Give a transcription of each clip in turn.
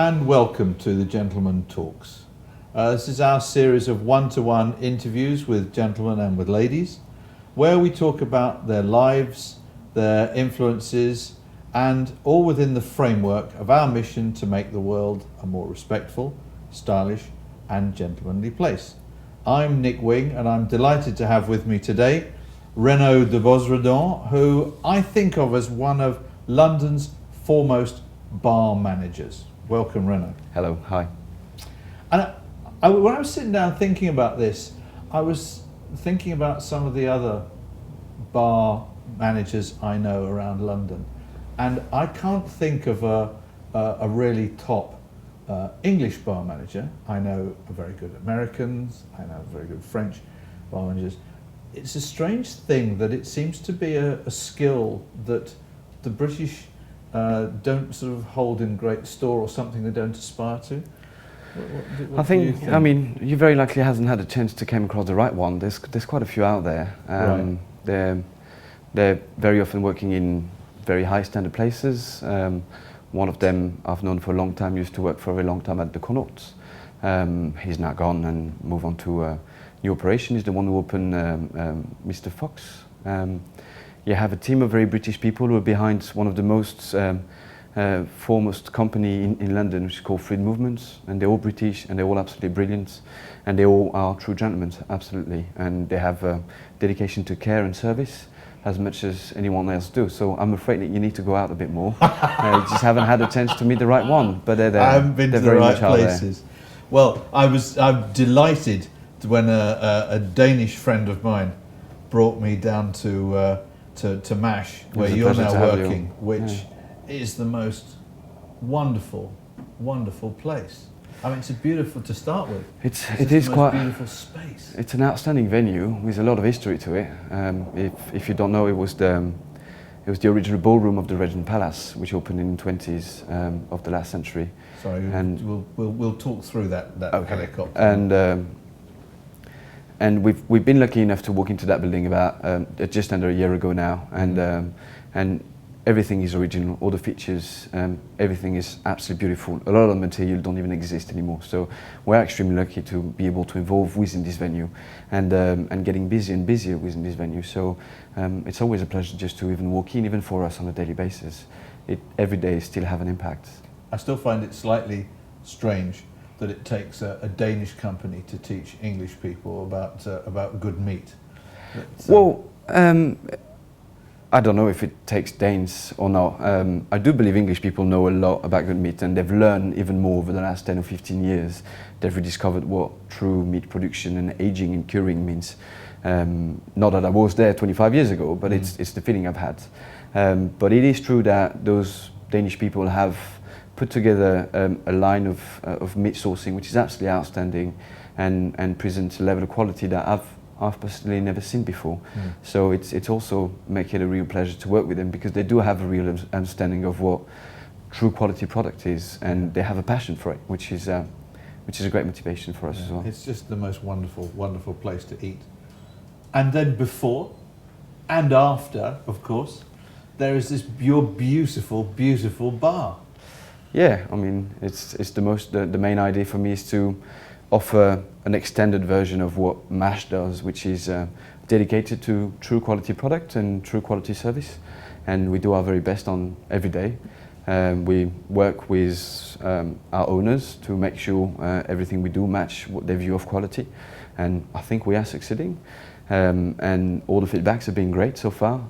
and welcome to the Gentleman Talks. This is our series of one-to-one interviews with gentlemen and with ladies, where we talk about their lives, their influences, and all within the framework of our mission to make the world a more respectful, stylish, and gentlemanly place. I'm Nic Wing, and I'm delighted to have with me today Renaud de Bosredon, who I think of as one of London's foremost bar managers. Welcome, Renaud. Hello, hi. And when I was sitting down thinking about this, I was thinking about some of the other bar managers I know around London, and I can't think of a really top English bar manager. I know very good Americans, I know very good French bar managers. It's a strange thing that it seems to be a skill that the British don't sort of hold in great store, or something they don't aspire to. What I think, do you think? I mean, you very likely hasn't had a chance to come across the right one. There's quite a few out there. Right. They're very often working in very high standard places. One of them I've known for a long time, used to work for a very long time at the Connaught. He's now gone and moved on to a new operation. He's the one who opened Mr. Fox. You have a team of very British people who are behind one of the most foremost company in London, which is called Freed Movements, and they're all British and they're all absolutely brilliant, and they all are true gentlemen, absolutely, and they have a dedication to care and service as much as anyone else do. So I'm afraid that you need to go out a bit more. You just haven't had a chance to meet the right one, but they're there. I haven't been they're to the very right much out there. places. Well, I'm delighted when a Danish friend of mine brought me down to MASH, where you're now working, which is the most wonderful, wonderful place. I mean, it's beautiful to start with. It is quite beautiful space. It's an outstanding venue with a lot of history to it. If you don't know, it was the original ballroom of the Regent Palace, which opened in the 20s of the last century. Sorry, and we'll talk through that okay. helicopter. And we've been lucky enough to walk into that building about just under a year ago now, and everything is original. All the features, everything is absolutely beautiful. A lot of the material don't even exist anymore. So we're extremely lucky to be able to evolve within this venue, and getting busier and busier within this venue. So it's always a pleasure just to even walk in, even for us on a daily basis. Every day still have an impact. I still find it slightly strange that it takes a Danish company to teach English people about good meat. I don't know if it takes Danes or not. I do believe English people know a lot about good meat, and they've learned even more over the last 10 or 15 years. They've rediscovered what true meat production and aging and curing means. Not that I was there 25 years ago, but it's the feeling I've had. But it is true that those Danish people have put together a line of meat sourcing which is absolutely outstanding, and presents a level of quality that I've personally never seen before. So it's also make it a real pleasure to work with them, because they do have a real understanding of what true quality product is, and they have a passion for it, which is a great motivation for us as well. It's just the most wonderful, wonderful place to eat. And then before and after, of course, there is this beautiful, beautiful bar. Yeah, I mean, it's the main idea for me is to offer an extended version of what MASH does, which is dedicated to true quality product and true quality service, and we do our very best on every day. We work with our owners to make sure everything we do match what their view of quality, and I think we are succeeding. And all the feedbacks have been great so far,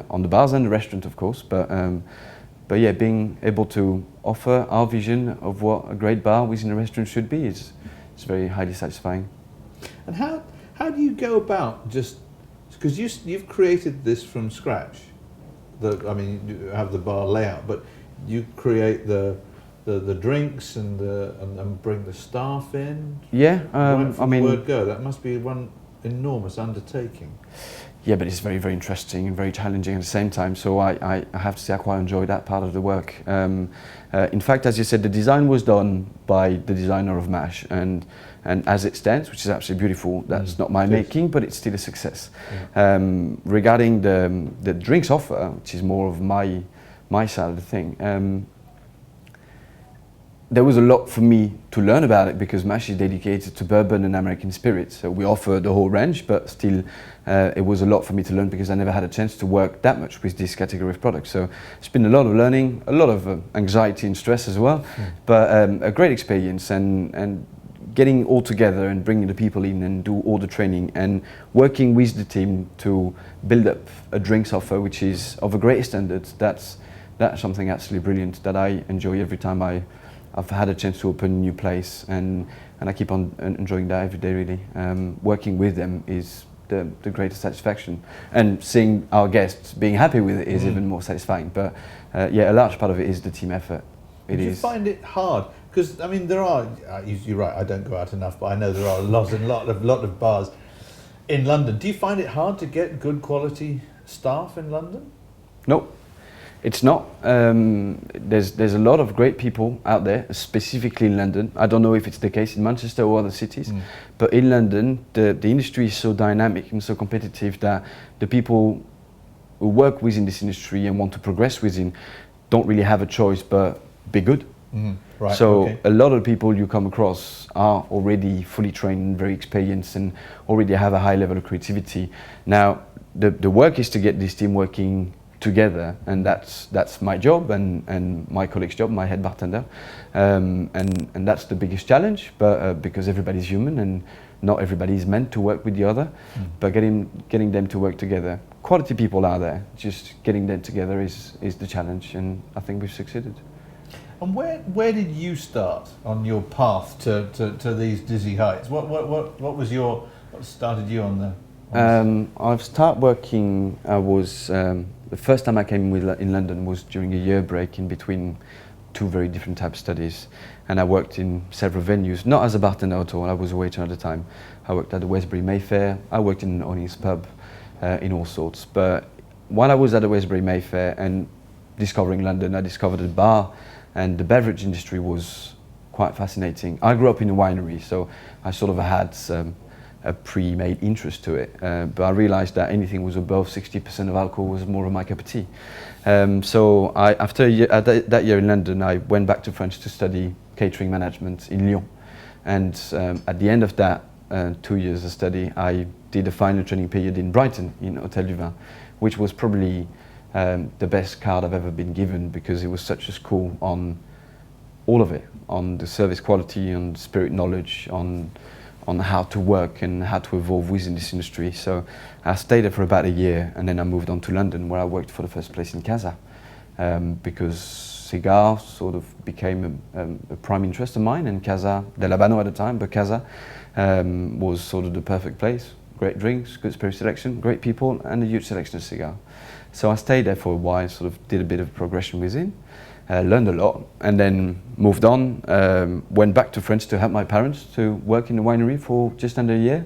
on the bars and the restaurant, of course, but yeah, being able to offer our vision of what a great bar within a restaurant should be is very highly satisfying. And how do you go about, just because you've created this from scratch? I mean, you have the bar layout, but you create the drinks and bring the staff in. Yeah, right from I mean, the word go. That must be one enormous undertaking. Yeah, but it's very, very interesting and very challenging at the same time. So I have to say I quite enjoy that part of the work. In fact, as you said, the design was done by the designer of MASH, and as it stands, which is absolutely beautiful, that's not my making, but it's still a success. Yeah. Regarding the drinks offer, which is more of my side of the thing, there was a lot for me to learn about it because Mash is dedicated to bourbon and American spirits. So we offer the whole range, but still it was a lot for me to learn because I never had a chance to work that much with this category of products. So it's been a lot of learning, a lot of anxiety and stress as well, but a great experience and getting all together and bringing the people in and do all the training and working with the team to build up a drinks offer which is of a great standard. That's something absolutely brilliant that I enjoy every time I've had a chance to open a new place, and I keep on enjoying that every day really. Working with them is the greatest satisfaction, and seeing our guests being happy with it is even more satisfying. But yeah, a large part of it is the team effort. Do you find it hard? Because I mean, there are. You're right. I don't go out enough, but I know there are a lot of bars in London. Do you find it hard to get good quality staff in London? No. It's not. There's a lot of great people out there, specifically in London. I don't know if it's the case in Manchester or other cities, but in London, the industry is so dynamic and so competitive that the people who work within this industry and want to progress within don't really have a choice but be good. Right. So a lot of people you come across are already fully trained, very experienced, and already have a high level of creativity. Now, the work is to get this team working together, and that's my job and my colleague's job, my head bartender, and that's the biggest challenge. But because everybody's human and not everybody is meant to work with the other, but getting them to work together. Quality people are there. Just getting them together is the challenge, and I think we've succeeded. And where did you start on your path to these dizzy heights? What started you on the? I've started working. I was the first time I came in London was during a year break in between two very different type studies, and I worked in several venues, not as a bartender at all. I was a waiter at the time. I worked at the Westbury Mayfair. I worked in an Owings pub, in all sorts. But while I was at the Westbury Mayfair and discovering London, I discovered a bar, and the beverage industry was quite fascinating. I grew up in a winery, so I sort of had a pre-made interest to it, but I realized that anything was above 60% of alcohol was more of my cup of tea. So after a year, that year in London, I went back to France to study catering management in Lyon. And at the end of that 2 years of study, I did a final training period in Brighton, in Hôtel du Vin, which was probably the best card I've ever been given, because it was such a school on all of it, on the service quality, on spirit knowledge, on how to work and how to evolve within this industry. So I stayed there for about a year, and then I moved on to London, where I worked for the first place in Casa, because cigar sort of became a prime interest of mine, and Casa del Habano at the time, but Casa was sort of the perfect place. Great drinks, good spirit selection, great people, and a huge selection of cigar. So I stayed there for a while, sort of did a bit of progression within, learned a lot, and then moved on, went back to France to help my parents to work in the winery for just under a year.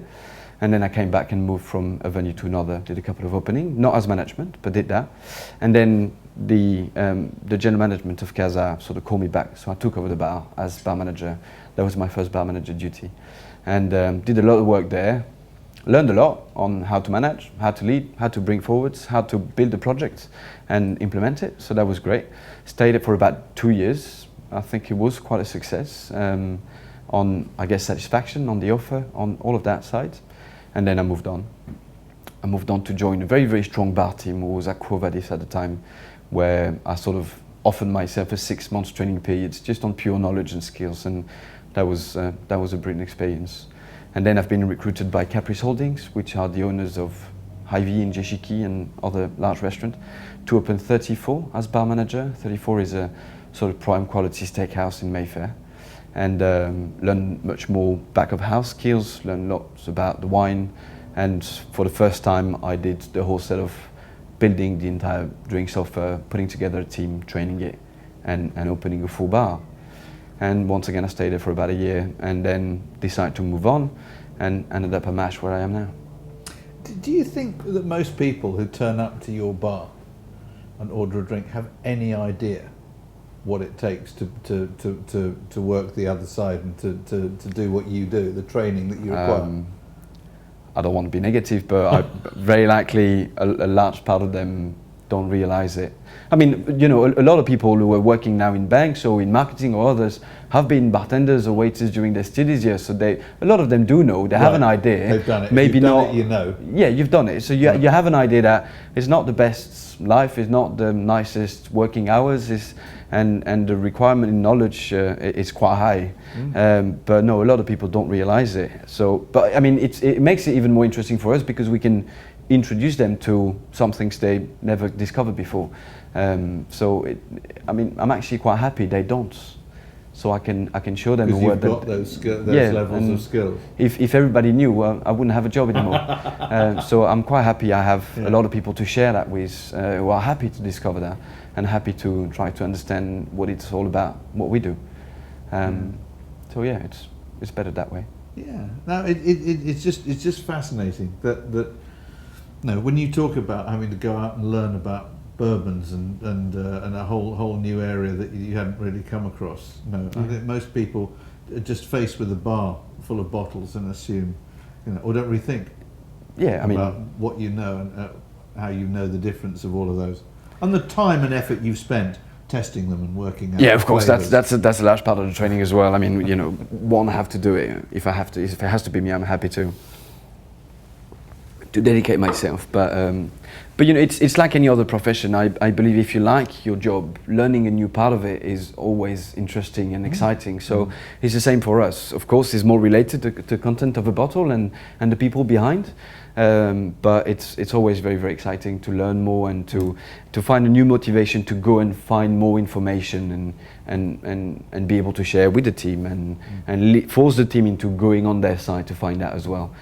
And then I came back and moved from a venue to another, did a couple of openings, not as management, but did that. And then the general management of Casa sort of called me back, so I took over the bar as bar manager. That was my first bar manager duty. And did a lot of work there, learned a lot on how to manage, how to lead, how to bring forwards, how to build the project and implement it. So that was great. Stayed there for about 2 years. I think it was quite a success on, I guess, satisfaction, on the offer, on all of that side. And then I moved on. I moved on to join a very, very strong bar team, who was at Quo Vadis at the time, where I sort of offered myself a 6 months training period just on pure knowledge and skills, and that was a brilliant experience. And then I've been recruited by Caprice Holdings, which are the owners of Hy-Vee and Jeshiki and other large restaurants, to open 34 as bar manager. 34 is a sort of prime quality steakhouse in Mayfair, and learn much more back of house skills, learn lots about the wine, and for the first time I did the whole set of building the entire drinks offer, putting together a team, training it, and opening a full bar. And once again I stayed there for about a year, and then decided to move on and ended up at MASH, where I am now. Do you think that most people who turn up to your bar and order a drink have any idea what it takes to work the other side and to do what you do, the training that you require? I don't want to be negative, but very likely a large part of them don't realize it. I mean, you know, a lot of people who are working now in banks or in marketing or others have been bartenders or waiters during their studies years, so a lot of them do know. They have an idea. They've done it. Maybe if you've done not. It, you know. Yeah, you've done it. So you have an idea that it's not the best life, it's not the nicest working hours, and the requirement in knowledge is quite high. But no, a lot of people don't realize it. So, but I mean, it makes it even more interesting for us because we can introduce them to some things they never discovered before. So, I mean, I'm actually quite happy they don't. So I can show them a word that. Because you've got those levels of skills. If everybody knew, I wouldn't have a job anymore. So I'm quite happy I have a lot of people to share that with, who are happy to discover that and happy to try to understand what it's all about, what we do. So yeah, it's better that way. Yeah. No, it's just fascinating that no, when you talk about having to go out and learn about bourbons and a whole new area that you hadn't really come across. No, I think most people are just faced with a bar full of bottles and assume, you know, or don't really think. Yeah, I mean, about what you know and how you know the difference of all of those, and the time and effort you've spent testing them and working out. Yeah, of course, flavors. that's a large part of the training as well. I mean, you know, one have to do it. If it has to be me, I'm happy to dedicate myself. But you know, it's like any other profession. I believe if you like your job, learning a new part of it is always interesting and exciting. So it's the same for us. Of course, it's more related to the content of a bottle and the people behind. But it's always very, very exciting to learn more and to find a new motivation to go and find more information and be able to share with the team and force the team into going on their side to find out as well.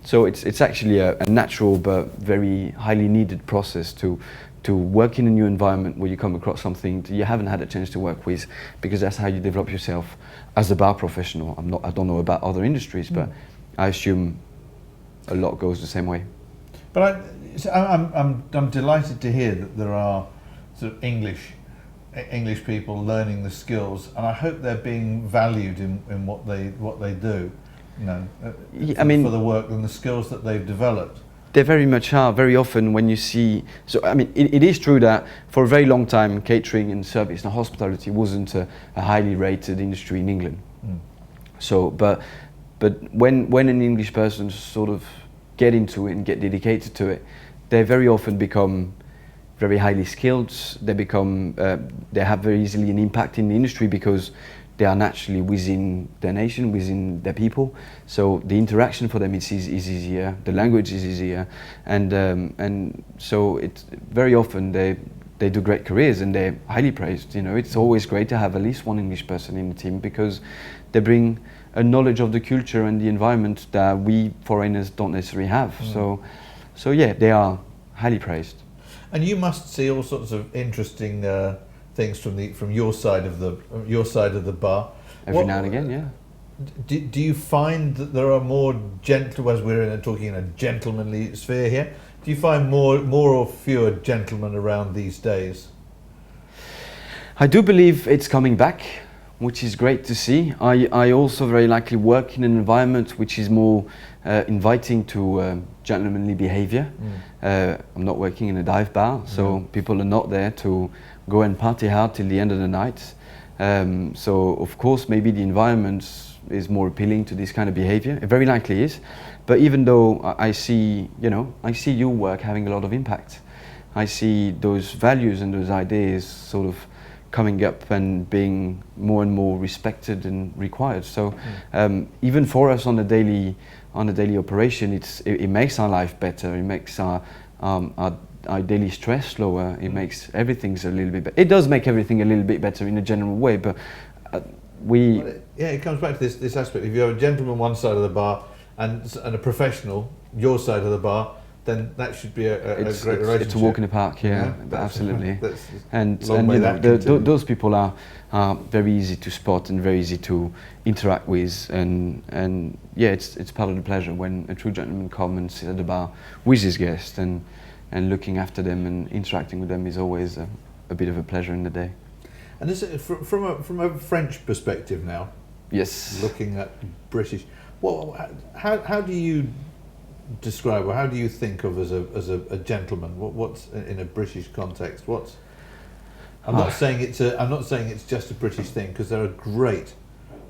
So it's actually a natural but very highly needed process to work in a new environment where you come across something that you haven't had a chance to work with, because that's how you develop yourself as a bar professional. I don't know about other industries, but I assume a lot goes the same way. But I'm delighted to hear that there are sort of English people learning the skills, and I hope they're being valued in what they do. You know, I mean, for the work and the skills that they've developed. They very much are. Very often when you see, so I mean, it is true that for a very long time catering and service and hospitality wasn't a highly rated industry in England. So, but when an English person sort of get into it and get dedicated to it, they very often become very highly skilled. They have very easily an impact in the industry because they are naturally within their nation, within their people. So the interaction for them is easier, the language is easier, and so it's very often they do great careers and they're highly praised. You know, it's always great to have at least one English person in the team because they bring a knowledge of the culture and the environment that we foreigners don't necessarily have. So yeah, they are highly praised. And you must see all sorts of interesting things from your side of the bar. Every now and again, yeah. Do you find that there are more gentle, as we're talking in a gentlemanly sphere here, do you find more or fewer gentlemen around these days? I do believe it's coming back, which is great to see. I also very likely work in an environment which is more inviting to gentlemanly behavior. I'm not working in a dive bar, so people are not there to go and party hard till the end of the night. So of course maybe the environment is more appealing to this kind of behavior. It very likely is. But even though I see your work having a lot of impact, I see those values and those ideas sort of coming up and being more and more respected and required. So even for us on a daily operation, it makes our life better. It makes our daily stress lower. It makes everything's a little bit better. It does make everything a little bit better in a general way, but it comes back to this aspect. If you have a gentleman one side of the bar and a professional your side of the bar, then that should be a great relationship. It's a walk in the park, yeah, absolutely. And those people are very easy to spot and very easy to interact with, and yeah, it's part of the pleasure when a true gentleman comes and sits at the bar with his guest, and looking after them and interacting with them is always a bit of a pleasure in the day. And is it from a French perspective now? Yes. Looking at British, well, how do you describe, or how do you think of as a gentleman? What's in a British context? What's I'm not saying it's just a British thing, because there are great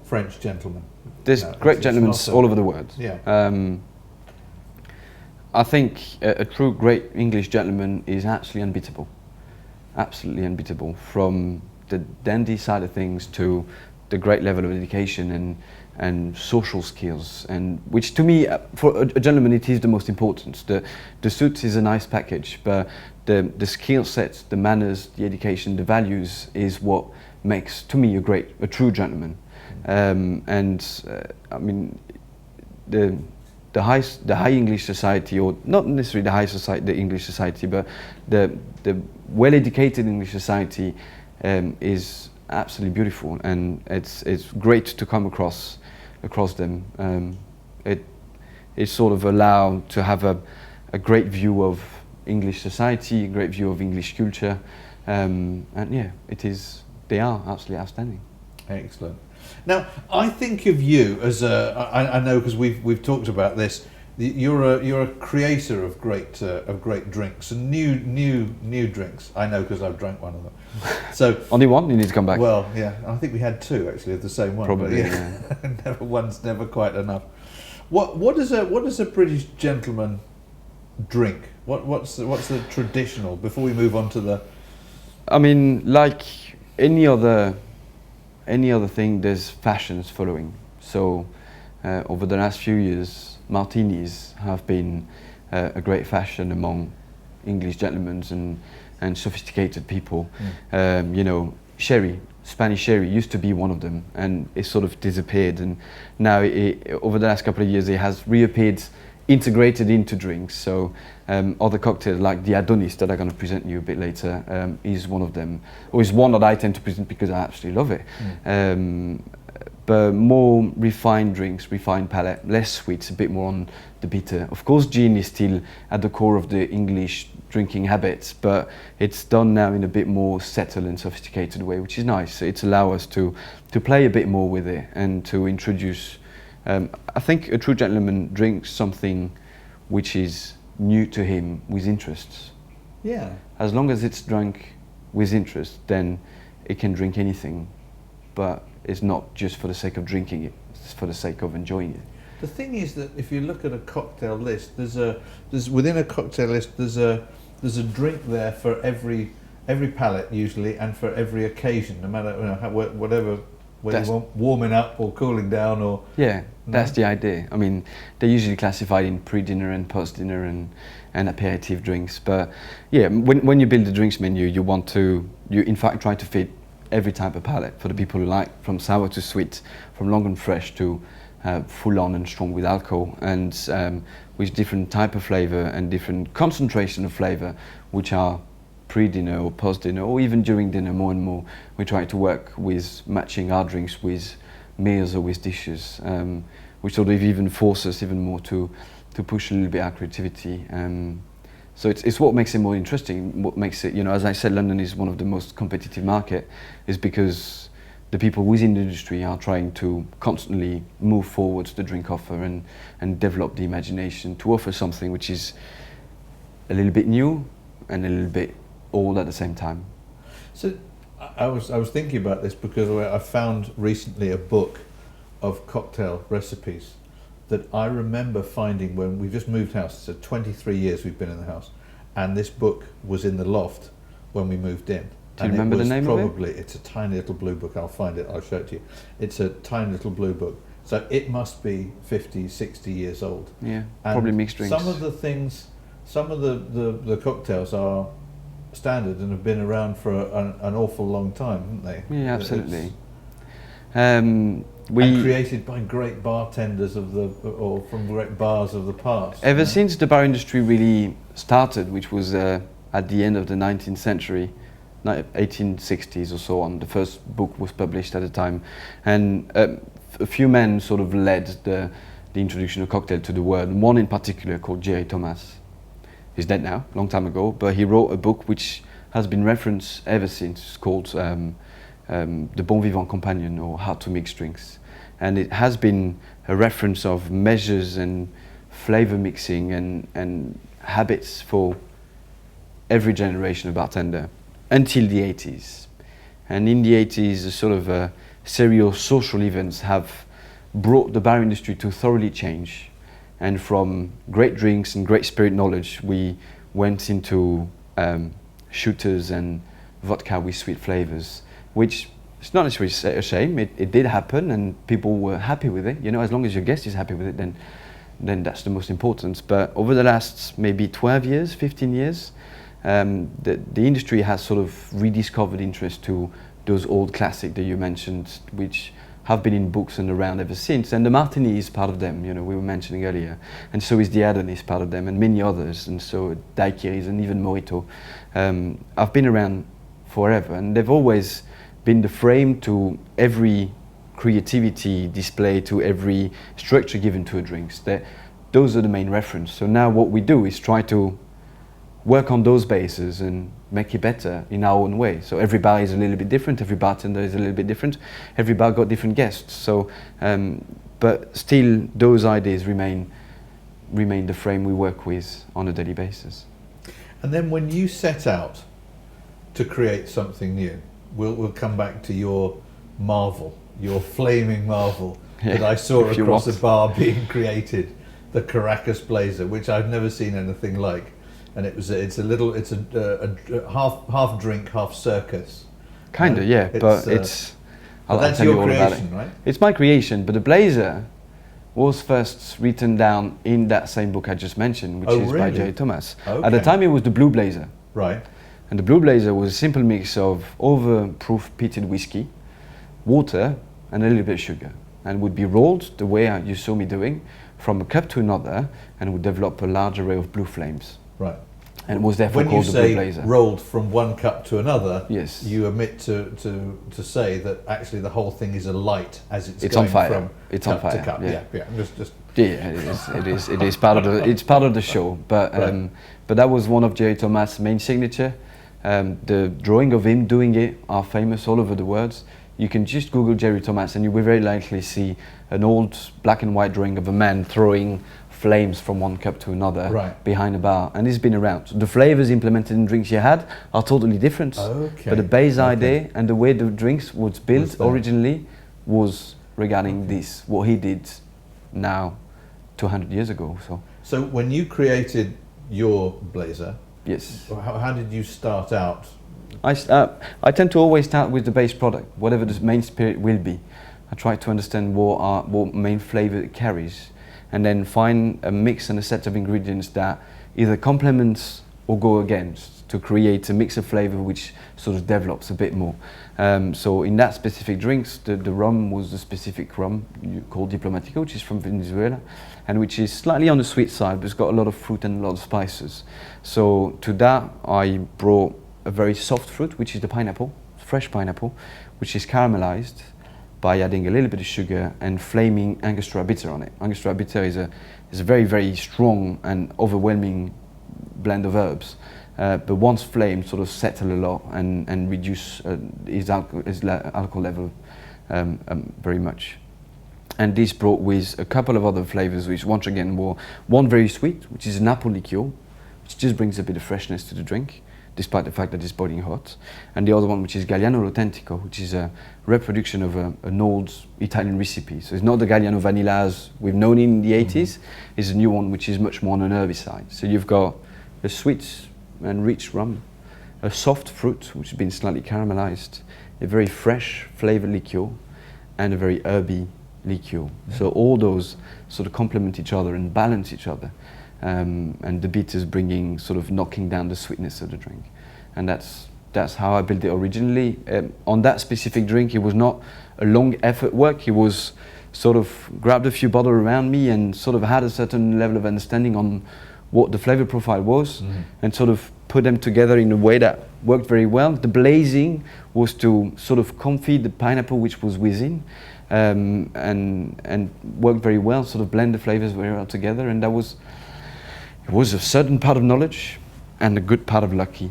French gentlemen. There's great gentlemen all over the world. Yeah. I think a true great English gentleman is actually unbeatable. Absolutely unbeatable, from the dandy side of things to the great level of education and social skills, and which to me, for a gentleman, it is the most important. The suit is a nice package, but the skill sets, the manners, the education, the values is what makes, to me, a true gentleman. I mean, the high English society, or not necessarily the English society, but the well-educated English society is absolutely beautiful, and it's great to come across them. It sort of allowed to have a great view of English society, a great view of English culture, and yeah, they are absolutely outstanding. Excellent. Now, I think of you as I know, because we've talked about this. You're a creator of great drinks and new drinks. I know, because I've drank one of them. So only one? You need to come back. Well, yeah, I think we had two actually of the same one. Probably, but yeah. One's never quite enough. What does a British gentleman drink? What's the traditional, before we move on to the? I mean, like any other thing, there's fashions following. So over the last few years, martinis have been a great fashion among English gentlemen and sophisticated people. You know, Spanish sherry used to be one of them, and it sort of disappeared, and now over the last couple of years it has reappeared, integrated into drinks. So other cocktails like the Adonis that I'm going to present you a bit later is one of them, or is one that I tend to present because I absolutely love it. But more refined drinks, refined palate, less sweets, a bit more on the bitter. Of course, gin is still at the core of the English drinking habits, but it's done now in a bit more settled and sophisticated way, which is nice. It's allow us to play a bit more with it and to introduce. I think a true gentleman drinks something which is new to him with interests. Yeah. As long as it's drunk with interest, then it can drink anything, but it's not just for the sake of drinking it, it's for the sake of enjoying it. The thing is that if you look at a cocktail list, there's within a cocktail list there's a drink there for every palate usually, and for every occasion, no matter whatever, whether you want warming up or cooling down or. Yeah, that's the idea. I mean, they're usually classified in pre-dinner and post-dinner and aperitif drinks. But yeah, when you build a drinks menu, you in fact try to fit every type of palate for the people who like, from sour to sweet, from long and fresh to full on and strong with alcohol, and with different type of flavor and different concentration of flavor, which are pre-dinner or post-dinner, or even during dinner. More and more we try to work with matching our drinks with meals or with dishes, which sort of even force us even more to push a little bit our creativity. So it's what makes it more interesting, what makes it, as I said, London is one of the most competitive market, is because the people within the industry are trying to constantly move forward the drink offer and develop the imagination to offer something which is a little bit new and a little bit old at the same time. So I was thinking about this because I found recently a book of cocktail recipes that I remember finding when we just moved house. So 23 years we've been in the house, and this book was in the loft when we moved in. Do you remember the name of it? It's a tiny little blue book. I'll find it, I'll show it to you. It's a tiny little blue book. So it must be 50, 60 years old. Yeah, and probably mixed drinks. Some of the cocktails are standard and have been around for an awful long time, haven't they? Yeah, absolutely. And created by great bartenders or from great bars of the past. Ever since the bar industry really started, which was at the end of the 19th century, 1860s or so on, the first book was published at the time, and a few men sort of led the introduction of cocktail to the world. One in particular called Jerry Thomas. He's dead now, a long time ago, but he wrote a book which has been referenced ever since. It's called The Bon Vivant Companion, or How to Mix Drinks. And it has been a reference of measures and flavor mixing and habits for every generation of bartender until the 80s. And in the 80s, a sort of serial social events have brought the bar industry to thoroughly change. And from great drinks and great spirit knowledge, we went into shooters and vodka with sweet flavors, which is not necessarily a shame. It did happen, and people were happy with it. You know, as long as your guest is happy with it, then that's the most important. But over the last maybe 12 years, 15 years, the industry has sort of rediscovered interest to those old classics that you mentioned, which have been in books and around ever since. And the Martini is part of them, you know, we were mentioning earlier. And so is the Adonis part of them, and many others. And so daiquiris and even Mojito have been around forever. And they've always been the frame to every creativity display, to every structure given to a drink. Those are the main reference. So now what we do is try to work on those bases and make it better in our own way. So every bar is a little bit different, every bartender is a little bit different, every bar got different guests. So, but still those ideas remain the frame we work with on a daily basis. And then when you set out to create something new, we'll come back to your marvel, your flaming marvel that I saw across the bar being created, the Caracas Blazer, which I've never seen anything like. And it's a half drink, half circus. Kinda, yeah, but I'll that's tell your you all creation, about it. Right? It's my creation, but the Blazer was first written down in that same book I just mentioned, which is by Jerry Thomas. Okay. At the time, it was the Blue Blazer. Right. And the Blue Blazer was a simple mix of overproof peated whiskey, water, and a little bit of sugar, and would be rolled the way you saw me doing, from a cup to another, and would develop a large array of blue flames. Right. And it was therefore called the Blue Blazer. When you say rolled from one cup to another, yes, you omit to say that actually the whole thing is alight as it's going on fire. From it's cup on fire. To cup. Yeah. Yeah. It is part of the show. But right. But that was one of Jerry Thomas' main signature. The drawing of him doing it are famous all over the world. You can just Google Jerry Thomas and you will very likely see an old black and white drawing of a man throwing flames from one cup to another behind a bar, and it's been around. So the flavors implemented in drinks you had are totally different, but the base idea and the way the drinks was built originally was regarding this, what he did now 200 years ago. So when you created your Blazer, yes, how did you start out? I tend to always start with the base product, whatever the main spirit will be. I try to understand what main flavor it carries, and then find a mix and a set of ingredients that either complements or go against to create a mix of flavor which sort of develops a bit more. So in that specific drinks, the rum was the specific rum called Diplomatico, which is from Venezuela, and which is slightly on the sweet side, but it's got a lot of fruit and a lot of spices. So to that, I brought a very soft fruit, which is the pineapple, fresh pineapple, which is caramelized by adding a little bit of sugar and flaming Angostura bitter on it. Angostura bitter is a very, very strong and overwhelming blend of herbs. But once flamed, sort of settle a lot and reduce his alcohol level very much. And this brought with a couple of other flavors, which once again were one very sweet, which is an apple liqueur, which just brings a bit of freshness to the drink, despite the fact that it's boiling hot. And the other one, which is Galliano Autentico, which is a reproduction of an old Italian recipe. So it's not the Galliano Vanilla as we've known in the 80s, it's a new one which is much more on an herby side. So you've got a sweet and rich rum, a soft fruit which has been slightly caramelized, a very fresh flavored liqueur, and a very herby liqueur. So all those sort of complement each other and balance each other. And the bitters bringing, sort of knocking down the sweetness of the drink. And that's how I built it originally. On that specific drink, it was not a long effort work. It was sort of grabbed a few bottles around me and sort of had a certain level of understanding on what the flavor profile was, and sort of put them together in a way that worked very well. The blazing was to sort of confit the pineapple which was within, and worked very well, sort of blend the flavors very well together, and it was a certain part of knowledge and a good part of lucky.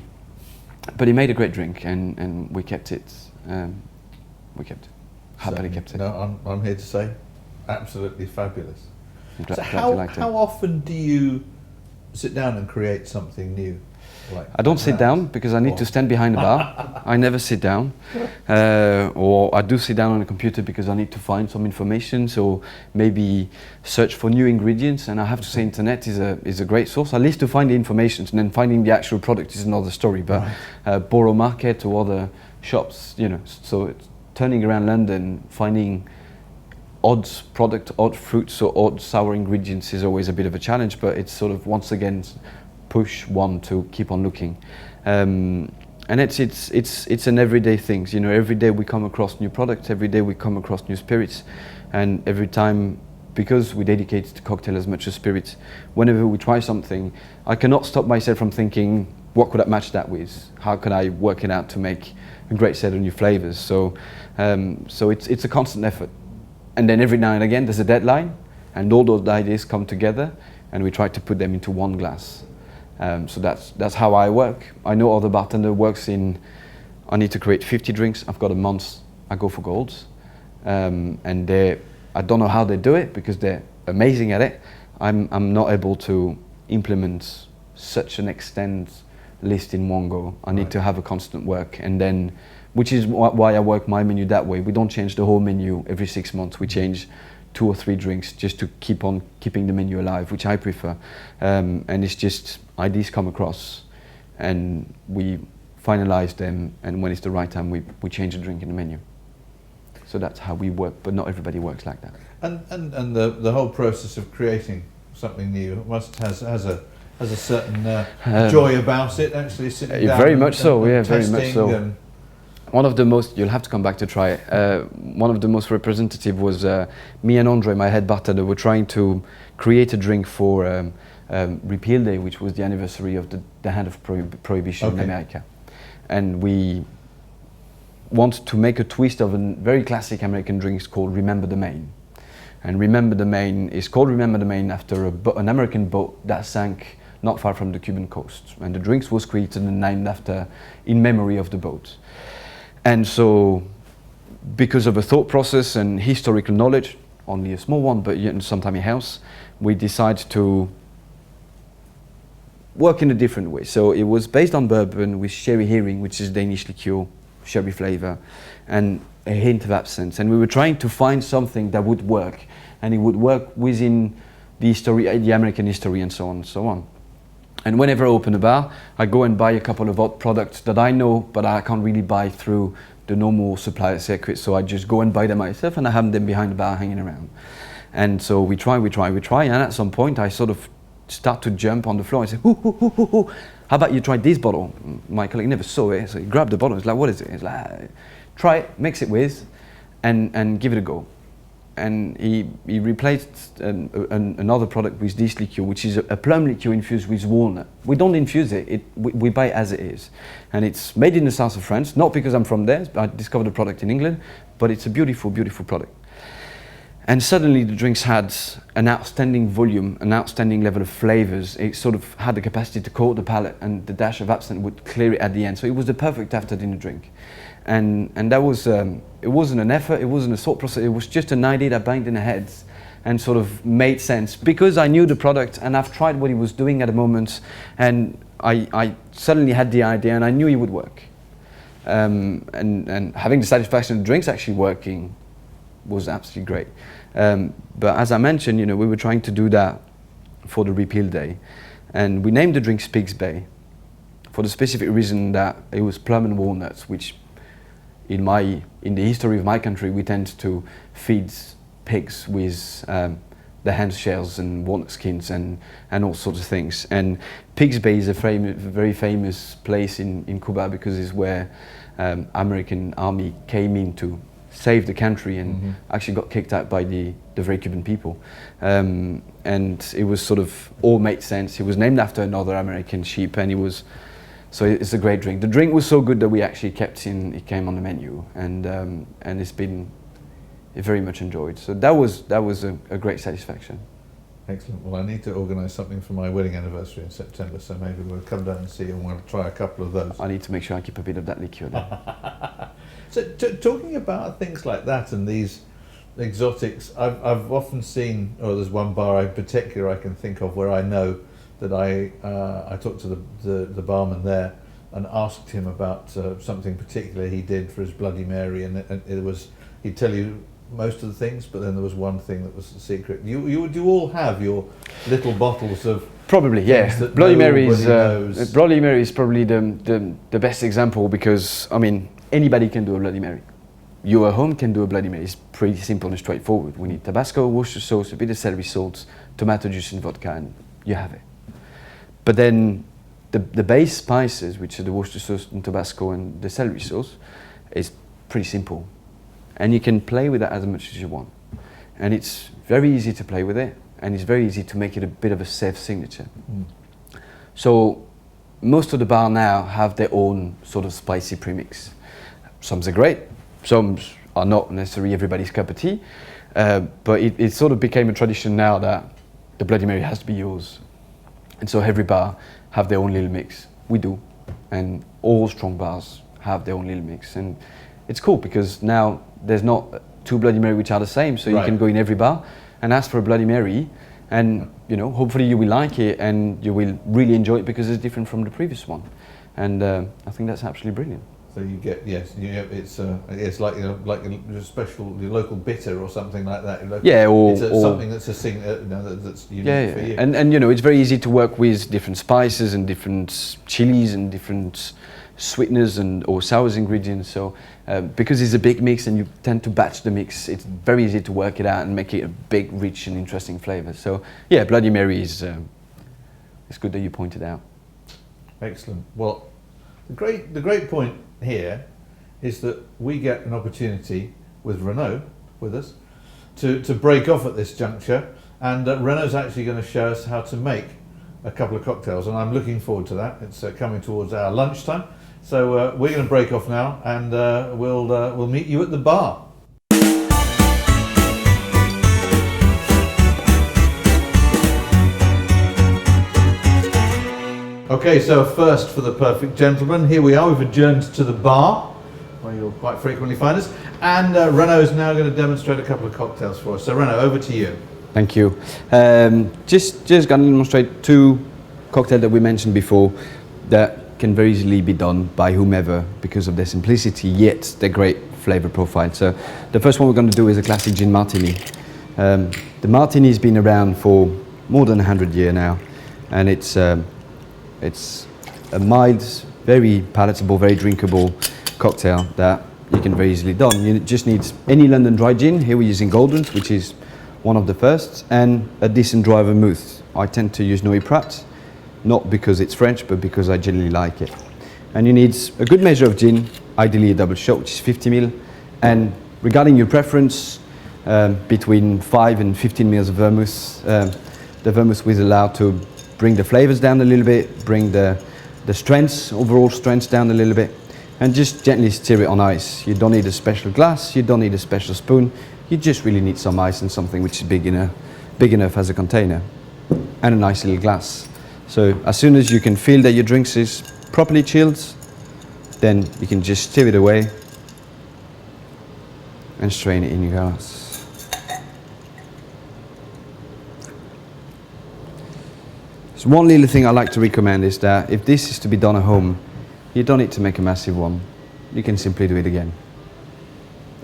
But it made a great drink, and we kept it. Happily kept it. No, I'm here to say, absolutely fabulous. glad So you liked it. how often do you sit down and create something new? Like I don't sit down because I need to stand behind the bar. I never sit down. Or I do sit down on the computer because I need to find some information, so maybe search for new ingredients. And I have to say, internet is a great source, at least to find the information, and then finding the actual product is another story. But Borough Market or other shops, you know, so it's turning around London, finding odd product, odd fruits or odd sour ingredients is always a bit of a challenge, but it's sort of, once again, push one to keep on looking. And it's an everyday thing. You know, every day we come across new products, every day we come across new spirits, and every time, because we dedicate to cocktail as much as spirits, whenever we try something, I cannot stop myself from thinking, what could I match that with? How could I work it out to make a great set of new flavors? So it's a constant effort. And then every now and again there's a deadline, and all those ideas come together, and we try to put them into one glass. So that's how I work. I know other bartender works in, I need to create 50 drinks, I've got a month, I go for golds. And I don't know how they do it because they're amazing at it. I'm not able to implement such an extent list in one go. I need to have a constant work, and then, which is why I work my menu that way. We don't change the whole menu every 6 months. We change 2 or 3 drinks just to keep on keeping the menu alive, which I prefer. And it's just ideas come across, and we finalize them, and when it's the right time, we change a drink in the menu. So that's how we work, but not everybody works like that. And the whole process of creating something new has a certain joy about it. Actually, sitting down. Very much so. Yeah, very much testing so. One of the most, you'll have to come back to try it. One of the most representative was me and Andre, my head bartender, were trying to create a drink for Repeal Day, which was the anniversary of the end of Prohibition in America. And we want to make a twist of a very classic American drink called Remember the Maine. And Remember the Maine is called Remember the Maine after an American boat that sank not far from the Cuban coast. And the drinks was created and named after, in memory of the boat. And so, because of a thought process and historical knowledge, only a small one, but sometimes it helps, we decide to work in a different way. So it was based on bourbon with sherry herring, which is Danish liqueur, sherry flavor, and a hint of absinthe. And we were trying to find something that would work, and it would work within the history, the American history, and so on and so on. And whenever I open a bar, I go and buy a couple of odd products that I know, but I can't really buy through the normal supplier circuit. So I just go and buy them myself, and I have them behind the bar hanging around. And so we try, and at some point I sort of start to jump on the floor and say, hoo, how about you try this bottle? My colleague never saw it, so he grabbed the bottle. He's like, what is it? He's like, try it, mix it with, and give it a go. And he replaced another product with this liqueur, which is a plum liqueur infused with walnut. We don't infuse it, we buy it as it is. And it's made in the south of France, not because I'm from there, I discovered the product in England, but it's a beautiful, beautiful product. And suddenly the drinks had an outstanding volume, an outstanding level of flavors. It sort of had the capacity to coat the palate, and the dash of absinthe would clear it at the end. So it was the perfect after dinner drink. And that was, it wasn't an effort, it wasn't a thought process, it was just an idea that banged in the heads and sort of made sense. Because I knew the product and I've tried what he was doing at the moment, and I suddenly had the idea and I knew it would work. And having the satisfaction of the drinks actually working was absolutely great. But as I mentioned, you know, we were trying to do that for the Repeal Day, and we named the drink Pig's Bay for the specific reason that it was plum and walnuts, which in the history of my country we tend to feed pigs with the ham shells and walnut skins and all sorts of things. And Pig's Bay is a very famous place in Cuba because it's where American army came in to save the country and actually got kicked out by the very Cuban people. And it was sort of all made sense. It was named after another American sheep, and so it's a great drink. The drink was so good that we actually it came on the menu, and it's been very much enjoyed. So that was a great satisfaction. Excellent. Well, I need to organise something for my wedding anniversary in September, so maybe we'll come down and see you and we'll try a couple of those. I need to make sure I keep a bit of that liqueur there. So talking about things like that and these exotics, I've often seen, or there's one bar in particular I can think of where I know that I talked to the barman there and asked him about something particular he did for his Bloody Mary, and it was, he'd tell you most of the things, but then there was one thing that was a secret. You all have your little bottles of probably, yeah. Bloody Mary is probably the best example, because I mean anybody can do a Bloody Mary. You at home can do a Bloody Mary. It's pretty simple and straightforward. We need Tabasco, Worcestershire sauce, a bit of celery salt, tomato juice and vodka, and you have it. But then the base spices, which are the Worcestershire sauce and Tabasco and the celery sauce, is pretty simple. And you can play with that as much as you want. And it's very easy to play with it, and it's very easy to make it a bit of a safe signature. So most of the bar now have their own sort of spicy premix. Some are great, some are not necessarily everybody's cup of tea, but it sort of became a tradition now that the Bloody Mary has to be yours. And so every bar have their own little mix. We do, and all strong bars have their own little mix. And it's cool because now there's not two Bloody Mary which are the same, so you can go in every bar and ask for a Bloody Mary, and you know, hopefully you will like it and you will really enjoy it because it's different from the previous one. And I think that's absolutely brilliant. So you get, it's like, you know, like a special, your local bitter or something like that. Or something that's a thing, that's unique for you. And you know, it's very easy to work with different spices and different chilies and different sweeteners or sour ingredients. So because it's a big mix and you tend to batch the mix, it's very easy to work it out and make it a big, rich and interesting flavor. So yeah, Bloody Mary is it's good that you pointed out. Excellent. Well, the great point here is that we get an opportunity with Renaud with us to break off at this juncture, and Renaud's actually going to show us how to make a couple of cocktails, and I'm looking forward to that. It's coming towards our lunchtime, so we're going to break off now, and we'll meet you at the bar. Okay, so first for the perfect gentleman, here we are, we've adjourned to the bar, where you'll quite frequently find us, and Renaud is now going to demonstrate a couple of cocktails for us. So Renaud, over to you. Thank you. Just going to demonstrate two cocktails that we mentioned before that can very easily be done by whomever because of their simplicity, yet their great flavor profile. So the first one we're going to do is a classic gin martini. The martini has been around for more than 100 years now, and it's a mild, very palatable, very drinkable cocktail that you can very easily done. You just need any London dry gin. Here we're using Goldens, which is one of the first, and a decent dry vermouth. I tend to use Noé Prat, not because it's French, but because I generally like it. And you need a good measure of gin, ideally a double shot, which is 50 ml. And regarding your preference, between 5 and 15 ml of vermouth, the vermouth will allow to bring the flavors down a little bit, bring the strengths, overall strengths down a little bit, and just gently stir it on ice. You don't need a special glass, you don't need a special spoon, you just really need some ice and something which is big enough as a container, and a nice little glass. So as soon as you can feel that your drinks is properly chilled, then you can just stir it away and strain it in your glass. So one little thing I like to recommend is that if this is to be done at home, you don't need to make a massive one. You can simply do it again.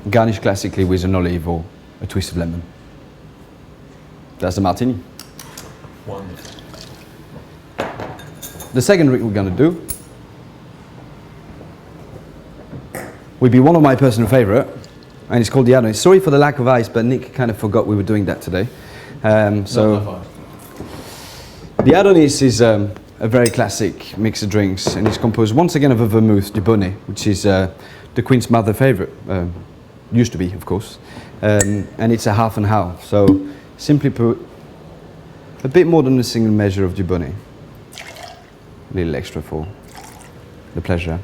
Garnish classically with an olive or a twist of lemon. That's the martini. Wonderful. The second drink we're going to do will be one of my personal favourite, and it's called the Adonis. Sorry for the lack of ice, but Nick kind of forgot we were doing that today. The Adonis is a very classic mix of drinks, and it's composed once again of a vermouth du Bonnet, which is the Queen's mother favourite. Used to be, of course. And it's a half and half. So simply put, a bit more than a single measure of du Bonnet. A little extra for the pleasure.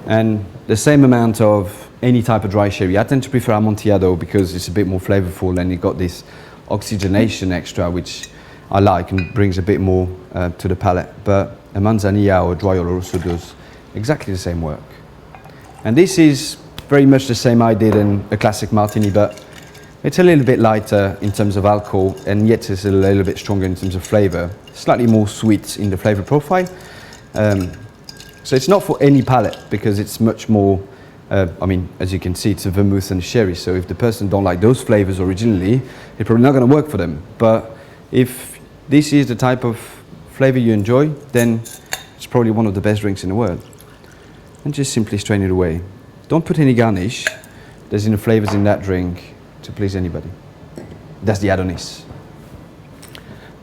And the same amount of any type of dry sherry. I tend to prefer Amontillado because it's a bit more flavourful and it got this oxygenation extra, which I like and brings a bit more to the palate. But a Manzanilla or dry Oloroso does exactly the same work. And this is very much the same idea than a classic martini, but It's a little bit lighter in terms of alcohol, and yet it's a little bit stronger in terms of flavour. Slightly more sweet in the flavour profile. So it's not for any palate, because it's much more, I mean, as you can see, it's a vermouth and sherry, so if the person don't like those flavours originally, it's probably not going to work for them. But if this is the type of flavour you enjoy, then it's probably one of the best drinks in the world. And just simply strain it away. Don't put any garnish. There's enough flavours in that drink to please anybody. That's the Adonis.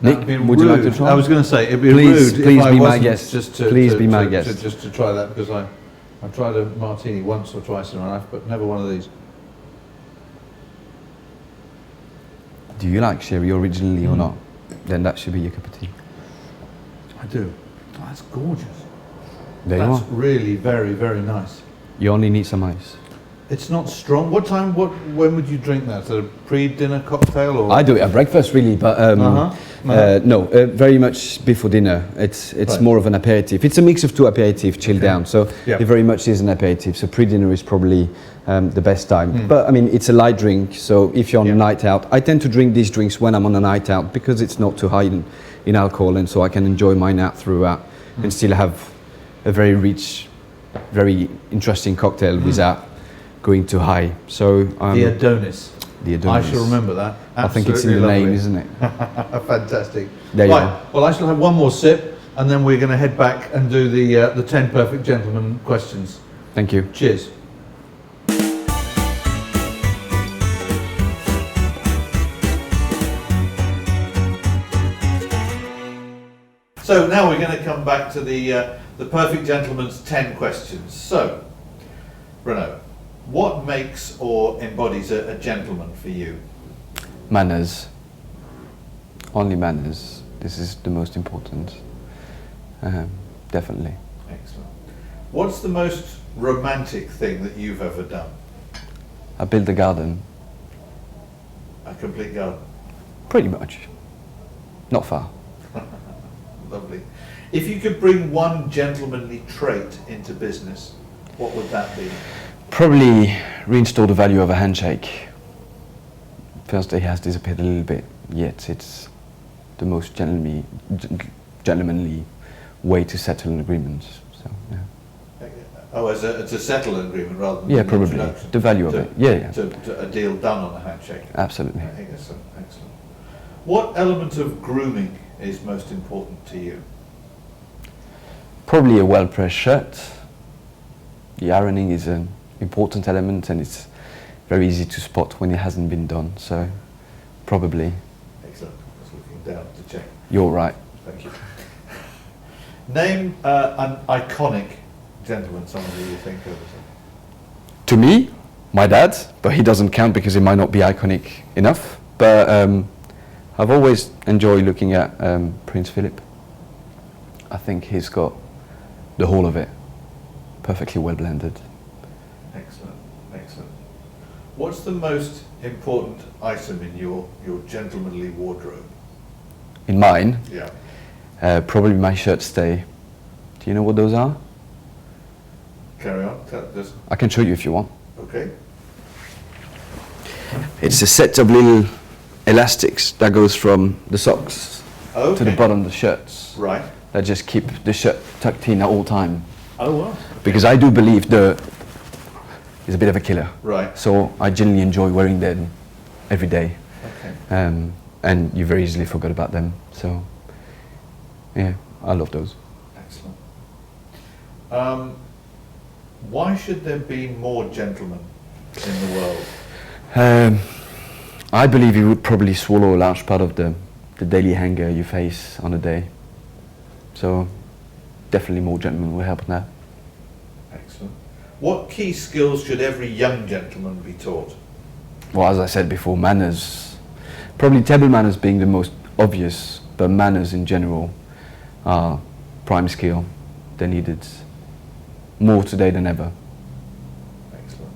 Nick, would you like to try? I was going to say, it'd be Please, rude please if I be my wasn't guest. just Please be my guest. just to try that, because I've tried a martini once or twice in my life, but never one of these. Do you like sherry originally or not? Then that should be your cup of tea. I do. Oh, that's gorgeous. There you That's are. really very, very nice. You only need some ice. It's not strong. When would you drink that? A pre-dinner cocktail, or? I do it at breakfast really, but no, very much before dinner. It's Right. more of an aperitif. It's a mix of two aperitifs chilled down, so Yeah. it very much is an aperitif. So pre-dinner is probably the best time. But I mean, it's a light drink, so if you're on a night out, I tend to drink these drinks when I'm on a night out because it's not too high in alcohol, and so I can enjoy my night throughout and still have a very rich, very interesting cocktail without going too high. So The Adonis. the Adonis. I shall remember that. I think it's in the Absolutely name, lovely. isn't it? Fantastic. There you Right. are. Well, I shall have one more sip, and then we're going to head back and do the 10 perfect gentlemen questions. Thank you. Cheers. So now we're going to come back to the perfect gentleman's 10 questions. So, Renaud, what makes or embodies a gentleman for you? Manners. Only manners. This is the most important. Definitely. Excellent. What's the most romantic thing that you've ever done? I built a garden. A complete garden. Pretty much. Not far. Lovely. If you could bring one gentlemanly trait into business, what would that be? Probably reinstall the value of a handshake. First, it has disappeared a little bit, yet it's the most gentlemanly way to settle an agreement. So, yeah. Oh, as a settle an agreement rather than Yeah, an probably. introduction. The value of it. Yeah, yeah. To a deal done on a handshake. Absolutely. Excellent, excellent. What element of grooming is most important to you? Probably a well-pressed shirt. The ironing is an important element, and it's very easy to spot when it hasn't been done. So, probably. Excellent. I was looking down to check. You're right. Thank you. Name an iconic gentleman, someone who you think of. To me, my dad, but he doesn't count because he might not be iconic enough. But I've always enjoyed looking at Prince Philip. I think he's got the whole of it, perfectly well blended. Excellent, excellent. What's the most important item in your gentlemanly wardrobe? In mine, Yeah. probably my shirt stay. Do you know what those are? Carry on. Just, I can show you if you want. okay. It's a set of little elastics that goes from the socks Okay. to the bottom of the shirts. Right. That just keep the shirt tucked in at all time. Oh, wow. Because I do believe the is a bit of a killer. Right. So I genuinely enjoy wearing them every day. Okay. And you very easily forgot about them. So yeah, I love those. Excellent. Why should there be more gentlemen in the world? I believe you would probably swallow a large part of the daily hunger you face on a day. So definitely more gentlemen will help in that. Excellent. What key skills should every young gentleman be taught? Well, as I said before, manners. Probably table manners being the most obvious, but manners in general are prime skill. They're needed more today than ever. Excellent.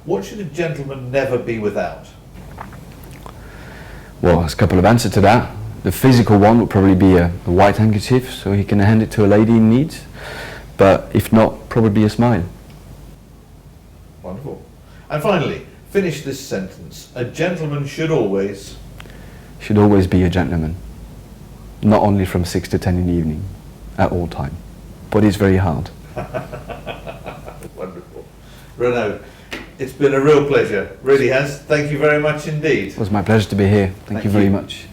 What should a gentleman never be without? Well, there's a couple of answers to that. The physical one would probably be a white handkerchief, so he can hand it to a lady in need. But if not, probably a smile. Wonderful. And finally, finish this sentence. A gentleman should always. Should always be a gentleman. Not only from 6 to 10 in the evening, at all time. But it's very hard. Wonderful. Renaud, it's been a real pleasure. Really has. Thank you very much indeed. It was my pleasure to be here. Thank you very much.